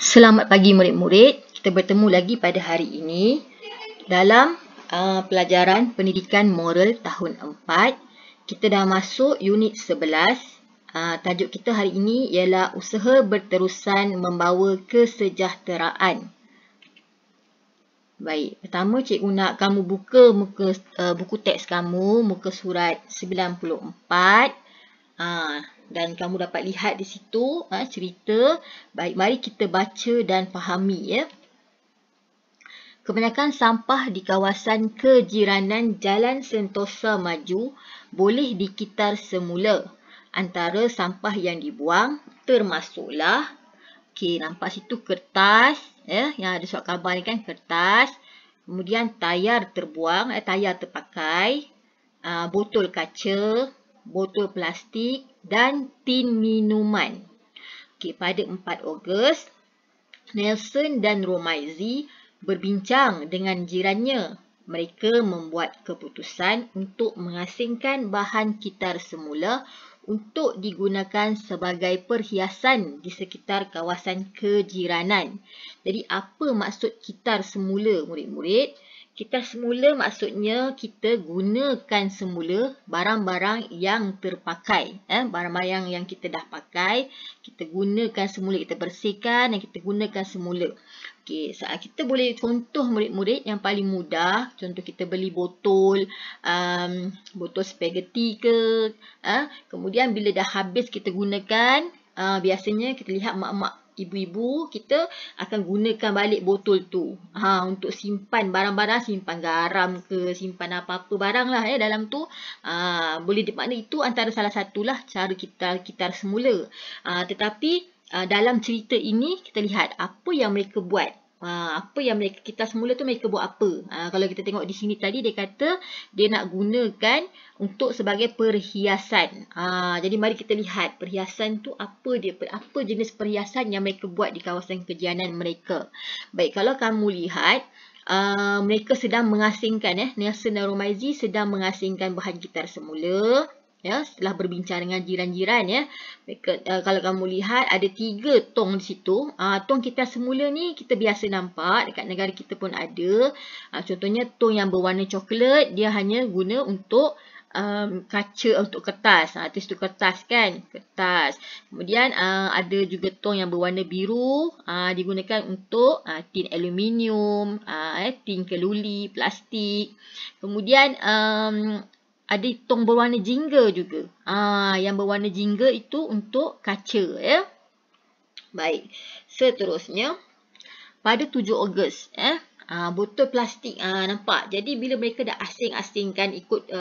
Selamat pagi murid-murid. Kita bertemu lagi pada hari ini dalam pelajaran pendidikan moral tahun 4. Kita dah masuk unit 11. Tajuk kita hari ini ialah usaha berterusan membawa kesejahteraan. Baik, pertama cikgu nak kamu buka buku teks kamu, muka surat 94. Dan kamu dapat lihat di situ cerita. Baik, mari kita baca dan fahami ya. Kebanyakan sampah di kawasan kejiranan Jalan Sentosa Maju boleh dikitar semula. Antara sampah yang dibuang termasuklah, okey, nampak situ kertas ya, yang ada surat khabar ni kan, kertas. Kemudian tayar terbuang, tayar terpakai, botol kaca, botol plastik dan tin minuman. Okey, pada 4 Ogos, Nelson dan Romaizi berbincang dengan jirannya. Mereka membuat keputusan untuk mengasingkan bahan kitar semula untuk digunakan sebagai perhiasan di sekitar kawasan kejiranan. Jadi apa maksud kitar semula murid-murid? Kitar semula maksudnya kita gunakan semula barang-barang yang terpakai. Barang-barang yang kita dah pakai, kita gunakan semula, kita bersihkan dan kita gunakan semula. Okey, kita boleh contoh murid-murid yang paling mudah. Contoh kita beli botol, botol spaghetti ke. Kemudian bila dah habis kita gunakan, biasanya kita lihat mak-mak, ibu-ibu kita akan gunakan balik botol tu untuk simpan barang-barang, simpan garam ke, simpan apa-apa barang lah ya dalam tu. Boleh dimakna itu antara salah satulah cara kitar semula. Tetapi dalam cerita ini kita lihat apa yang mereka buat. Apa yang mereka kitar semula tu, mereka buat apa? Kalau kita tengok di sini tadi, dia kata dia nak gunakan untuk sebagai perhiasan. Jadi mari kita lihat perhiasan tu apa jenis perhiasan yang mereka buat di kawasan kejiranan mereka. Baik, kalau kamu lihat, mereka sedang mengasingkan, Nelson dan Romaizi sedang mengasingkan bahan kitar semula. Ya, setelah berbincang dengan jiran-jiran ya. Mereka, kalau kamu lihat ada 3 tong di situ. Tong kitar semula ni kita biasa nampak dekat negara kita pun ada. Contohnya tong yang berwarna coklat, dia hanya guna untuk kaca, untuk kertas. Tulis tu kertas kan, kertas. Kemudian ada juga tong yang berwarna biru, digunakan untuk tin aluminium, tin keluli, plastik. Kemudian ada tong berwarna jingga juga. Yang berwarna jingga itu untuk kaca ya. Baik, seterusnya pada 7 Ogos botol plastik, nampak. Jadi bila mereka dah asing-asingkan ikut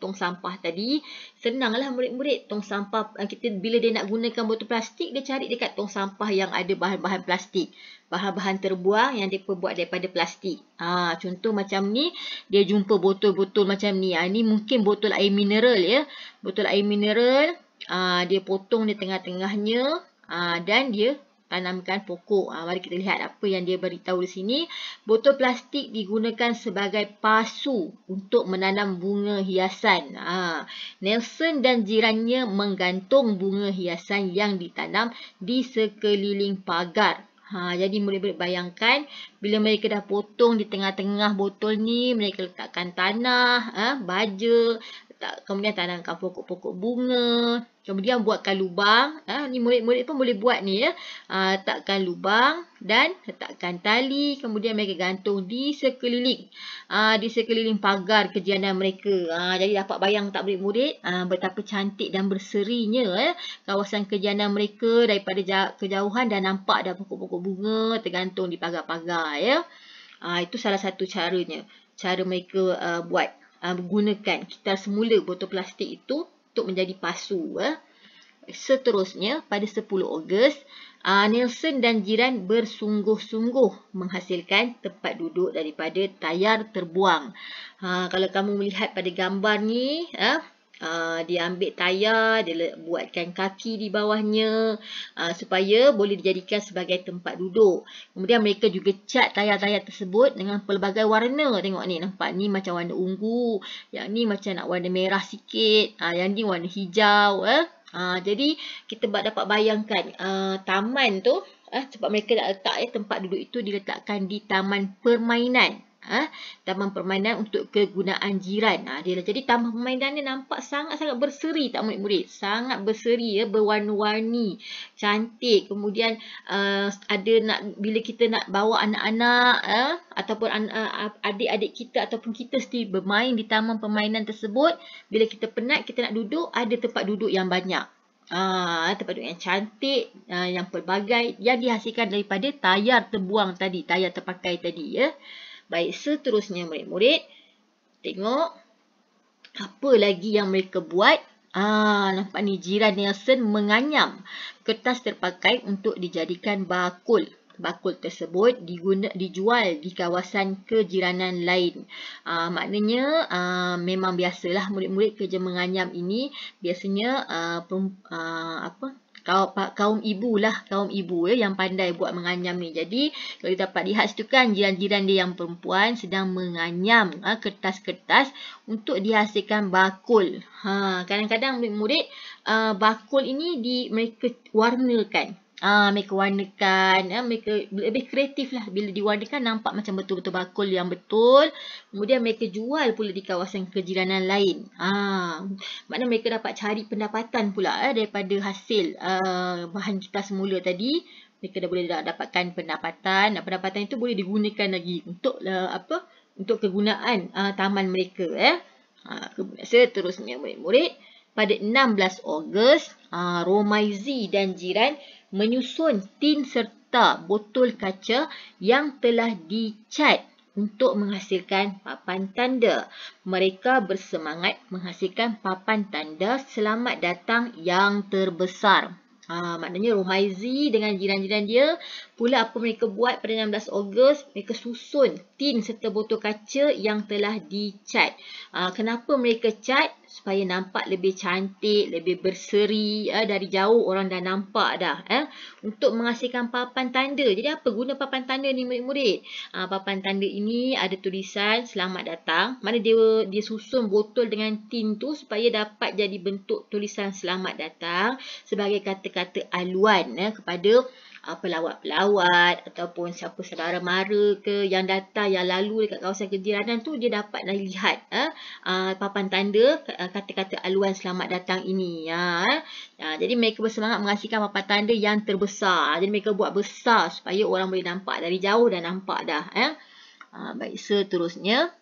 tong sampah tadi, senanglah murid-murid. Tong sampah kita bila dia nak gunakan botol plastik, dia cari dekat tong sampah yang ada bahan-bahan plastik, bahan-bahan terbuang yang dia buat daripada plastik. Contoh macam ni, dia jumpa botol-botol macam ni. Ni mungkin botol air mineral ya. Botol air mineral, dia potong di tengah-tengahnya dan dia tanamkan pokok. Mari kita lihat apa yang dia beritahu di sini. Botol plastik digunakan sebagai pasu untuk menanam bunga hiasan. Nelson dan jirannya menggantung bunga hiasan yang ditanam di sekeliling pagar. Jadi murid-murid bayangkan bila mereka dah potong di tengah-tengah botol ni, mereka letakkan tanah, baja, kemudian tanamkan pokok-pokok bunga, kemudian buatkan lubang. Ni murid-murid pun boleh buat ni ya. Letakkan lubang dan letakkan tali, kemudian mereka gantung di sekeliling pagar kejiranan mereka. Jadi dapat bayang tak murid-murid betapa cantik dan berserinya kawasan kejiranan mereka. Daripada kejauhan dah nampak dah pokok-pokok bunga tergantung di pagar-pagar ya. Itu salah satu caranya. Cara mereka buat gunakan kitar semula botol plastik itu untuk menjadi pasu. Seterusnya pada 10 Ogos, Nelson dan jiran bersungguh-sungguh menghasilkan tempat duduk daripada tayar terbuang. Kalau kamu melihat pada gambar ni, dia ambil tayar, dia buatkan kaki di bawahnya supaya boleh dijadikan sebagai tempat duduk. Kemudian mereka juga cat tayar-tayar tersebut dengan pelbagai warna. Tengok ni, nampak ni macam warna ungu, yang ni macam nak warna merah sikit, yang ni warna hijau. Jadi kita dapat bayangkan taman tu, sebab mereka nak letak tempat duduk itu diletakkan di taman permainan. Taman permainan untuk kegunaan jiran. Jadi taman permainan ni nampak sangat-sangat berseri tak murid-murid. Sangat berseri ya, berwarna-warni, cantik. Kemudian ada bila kita nak bawa anak-anak ataupun adik-adik kita ataupun kita sendiri bermain di taman permainan tersebut, bila kita penat, kita nak duduk, ada tempat duduk yang banyak. Tempat duduk yang cantik, yang pelbagai, yang dihasilkan daripada tayar terbuang tadi, tayar terpakai tadi ya. Baik, seterusnya murid-murid, tengok apa lagi yang mereka buat. Nampak ni, jiran Nelson menganyam kertas terpakai untuk dijadikan bakul. Bakul tersebut dijual di kawasan kejiranan lain. Maknanya memang biasalah murid-murid kerja menganyam ini biasanya kaum ibu yang pandai buat menganyam ni. Jadi kalau dapat lihat situ kan, jiran-jiran dia yang perempuan sedang menganyam kertas-kertas untuk dihasilkan bakul. Kadang-kadang murid bakul ini mereka warnakan. Mereka lebih kreatif lah bila diwarnakan, nampak macam betul-betul bakul yang betul. Kemudian mereka jual pula di kawasan kejiranan lain. Maknanya mereka dapat cari pendapatan pula daripada hasil bahan kita semula tadi. Mereka dah boleh dapatkan pendapatan. Dan pendapatan itu boleh digunakan lagi untuk untuk kegunaan taman mereka. Seterusnya murid-murid, pada 16 Ogos, Romaizi dan jiran menyusun tin serta botol kaca yang telah dicat untuk menghasilkan papan tanda. Mereka bersemangat menghasilkan papan tanda selamat datang yang terbesar. Maknanya Romaizi dengan jiran-jiran dia pula apa mereka buat pada 16 Ogos, mereka susun tin serta botol kaca yang telah dicat. Kenapa mereka cat? Supaya nampak lebih cantik, lebih berseri. Dari jauh orang dah nampak dah. Untuk menghasilkan papan tanda. Jadi apa guna papan tanda ni murid-murid? Papan tanda ini ada tulisan selamat datang. Mana dia susun botol dengan tin tu supaya dapat jadi bentuk tulisan selamat datang sebagai kata-kata aluan kepada pelawat-pelawat ataupun siapa saudara mara ke yang datang, yang lalu dekat kawasan kejiranan tu, dia dapat lihat papan tanda kata-kata aluan selamat datang ini. Jadi mereka bersemangat menghasilkan papan tanda yang terbesar. Jadi mereka buat besar supaya orang boleh nampak dari jauh, dah nampak dah. Baik, seterusnya.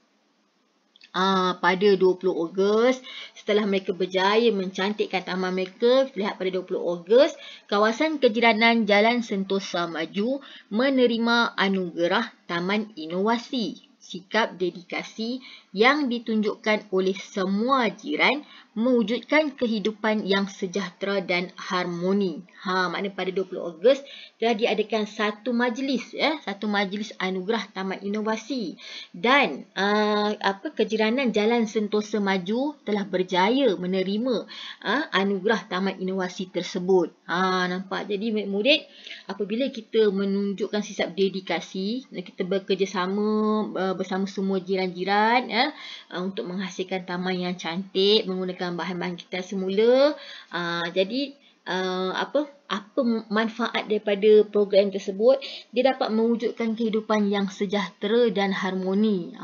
Pada 20 Ogos, setelah mereka berjaya mencantikkan taman mereka, lihat pada 20 Ogos, kawasan kejiranan Jalan Sentosa Maju menerima anugerah Taman Inovasi. Sikap dedikasi yang ditunjukkan oleh semua jiran mewujudkan kehidupan yang sejahtera dan harmoni. Maknanya pada 20 Ogos telah diadakan satu majlis anugerah Taman Inovasi, dan kejiranan Jalan Sentosa Maju telah berjaya menerima anugerah Taman Inovasi tersebut. Nampak? Jadi murid-murid, apabila kita menunjukkan sikap dedikasi, kita bekerjasama bersama semua jiran-jiran untuk menghasilkan taman yang cantik menggunakan bahan-bahan kita semula. Jadi apa manfaat daripada program tersebut? Dia dapat mewujudkan kehidupan yang sejahtera dan harmoni.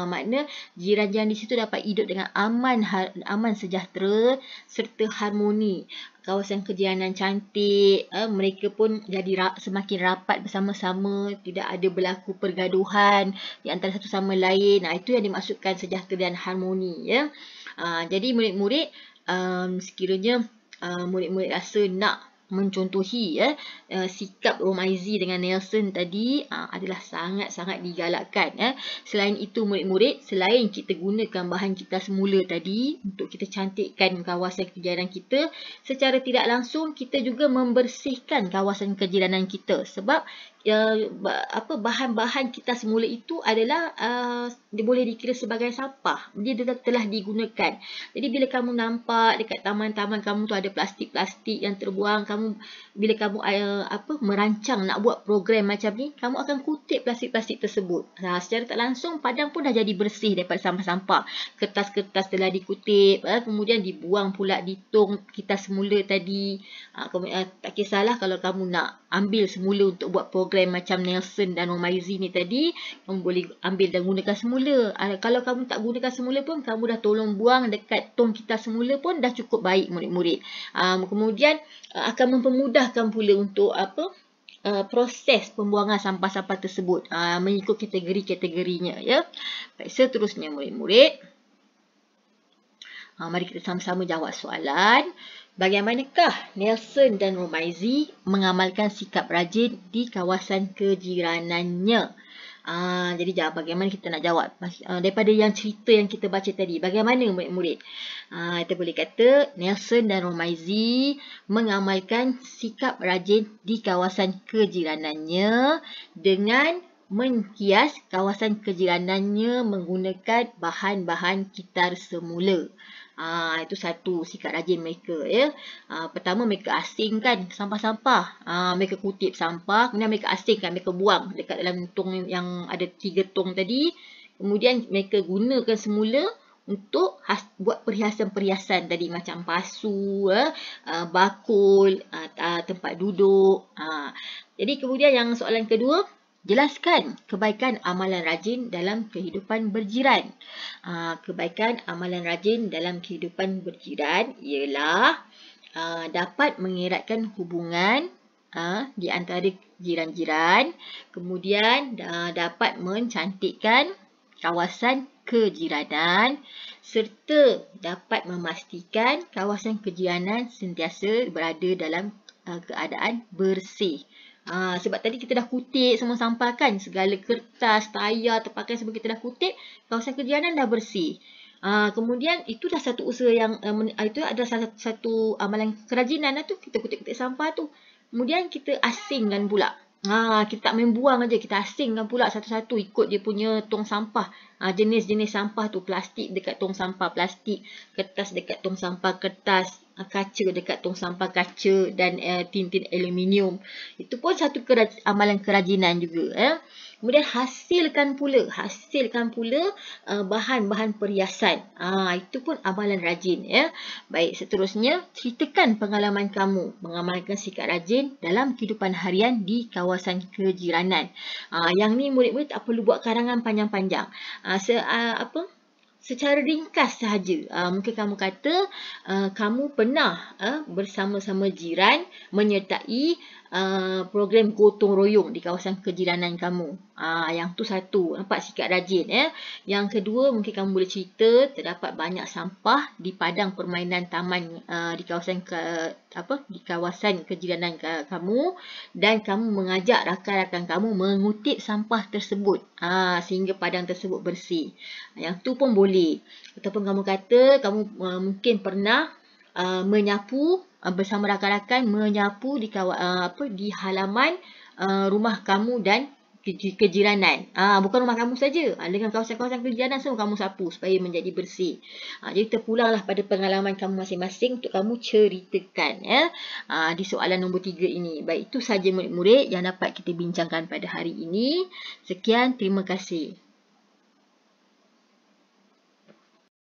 Makna jiran-jiran di situ dapat hidup dengan aman sejahtera serta harmoni. Kawasan kejiranan cantik, mereka pun jadi semakin rapat bersama-sama, tidak ada berlaku pergaduhan di antara satu sama lain. Itu yang dimaksudkan sejahtera dan harmoni. Jadi murid-murid, sekiranya murid-murid rasa nak mencontohi sikap Romaizi dengan Nelson tadi, adalah sangat-sangat digalakkan. Selain itu murid-murid, selain kita gunakan bahan kita semula tadi untuk kita cantikkan kawasan kejiranan kita, secara tidak langsung kita juga membersihkan kawasan kejiranan kita. Sebab bahan-bahan kita semula itu adalah dia boleh dikira sebagai sampah. Dia telah digunakan. Jadi bila kamu nampak dekat taman-taman kamu tu ada plastik-plastik yang terbuang, bila kamu merancang nak buat program macam ni, kamu akan kutip plastik-plastik tersebut. Secara tak langsung padang pun dah jadi bersih daripada sampah-sampah. Kertas-kertas telah dikutip, kemudian dibuang pula di tong kita semula tadi. Tak kisahlah kalau kamu nak ambil semula untuk buat program macam Nelson dan Romaizi ni tadi, kamu boleh ambil dan gunakan semula. Kalau kamu tak gunakan semula pun, kamu dah tolong buang dekat tong kita semula pun dah cukup baik murid-murid. Kemudian akan mempermudahkan pula untuk proses pembuangan sampah-sampah tersebut mengikut kategori-kategorinya, ya. Baik, seterusnya murid-murid, mari kita sama-sama jawab soalan. Bagaimanakah Nelson dan Romaizi mengamalkan sikap rajin di kawasan kejiranannya? Jadi bagaimana kita nak jawab daripada yang cerita yang kita baca tadi? Bagaimana murid-murid? Kita boleh kata Nelson dan Romaizi mengamalkan sikap rajin di kawasan kejiranannya dengan menghias kawasan kejiranannya menggunakan bahan-bahan kitar semula. Itu satu sikap rajin mereka, ya. Pertama, mereka asingkan sampah-sampah. Mereka kutip sampah, kemudian mereka asingkan, mereka buang dekat dalam tong yang ada 3 tong tadi. Kemudian mereka gunakan semula untuk buat perhiasan-perhiasan tadi, macam pasu, bakul, tempat duduk. Jadi kemudian yang soalan kedua, jelaskan kebaikan amalan rajin dalam kehidupan berjiran. Kebaikan amalan rajin dalam kehidupan berjiran ialah dapat mengeratkan hubungan di antara jiran-jiran, kemudian dapat mencantikkan kawasan kejiranan, serta dapat memastikan kawasan kejiranan sentiasa berada dalam keadaan bersih. Sebab tadi kita dah kutip semua sampah kan, segala kertas, tayar, terpakai semua kita dah kutip, kawasan kejiranan dah bersih. Kemudian itu dah satu usaha yang itu adalah satu amalan kerajinan lah tu, kita kutip-kutip sampah tu. Kemudian kita asingkan pula. Kita tak main buang aja, kita asingkan pula satu-satu ikut dia punya tong sampah. Jenis-jenis sampah tu, plastik dekat tong sampah plastik, kertas dekat tong sampah kertas, kaca dekat tong sampah kaca, dan tin-tin aluminium. Itu pun satu amalan kerajinan juga. Kemudian hasilkan pula bahan-bahan perhiasan. Itu pun amalan rajin, ya. Baik, seterusnya ceritakan pengalaman kamu mengamalkan sikap rajin dalam kehidupan harian di kawasan kejiranan. Yang ni murid-murid tak perlu buat karangan panjang-panjang. Secara ringkas sahaja. Mungkin kamu kata kamu pernah bersama-sama jiran menyertai program gotong royong di kawasan kejiranan kamu. Yang tu satu, nampak sikap rajin, ya. Yang kedua, mungkin kamu boleh cerita terdapat banyak sampah di padang permainan taman di kawasan kejiranan kamu, dan kamu mengajak rakan-rakan kamu mengutip sampah tersebut sehingga padang tersebut bersih. Yang tu pun boleh. Ataupun kamu kata kamu mungkin pernah menyapu bersama rakan-rakan, menyapu di halaman rumah kamu dan kejiranan. Bukan rumah kamu saja, dengan kawasan-kawasan kejiranan semua kamu sapu supaya menjadi bersih. Jadi terpulanglah pada pengalaman kamu masing-masing untuk kamu ceritakan, ya, di soalan nombor 3 ini. Baik, itu saja murid-murid yang dapat kita bincangkan pada hari ini. Sekian, terima kasih.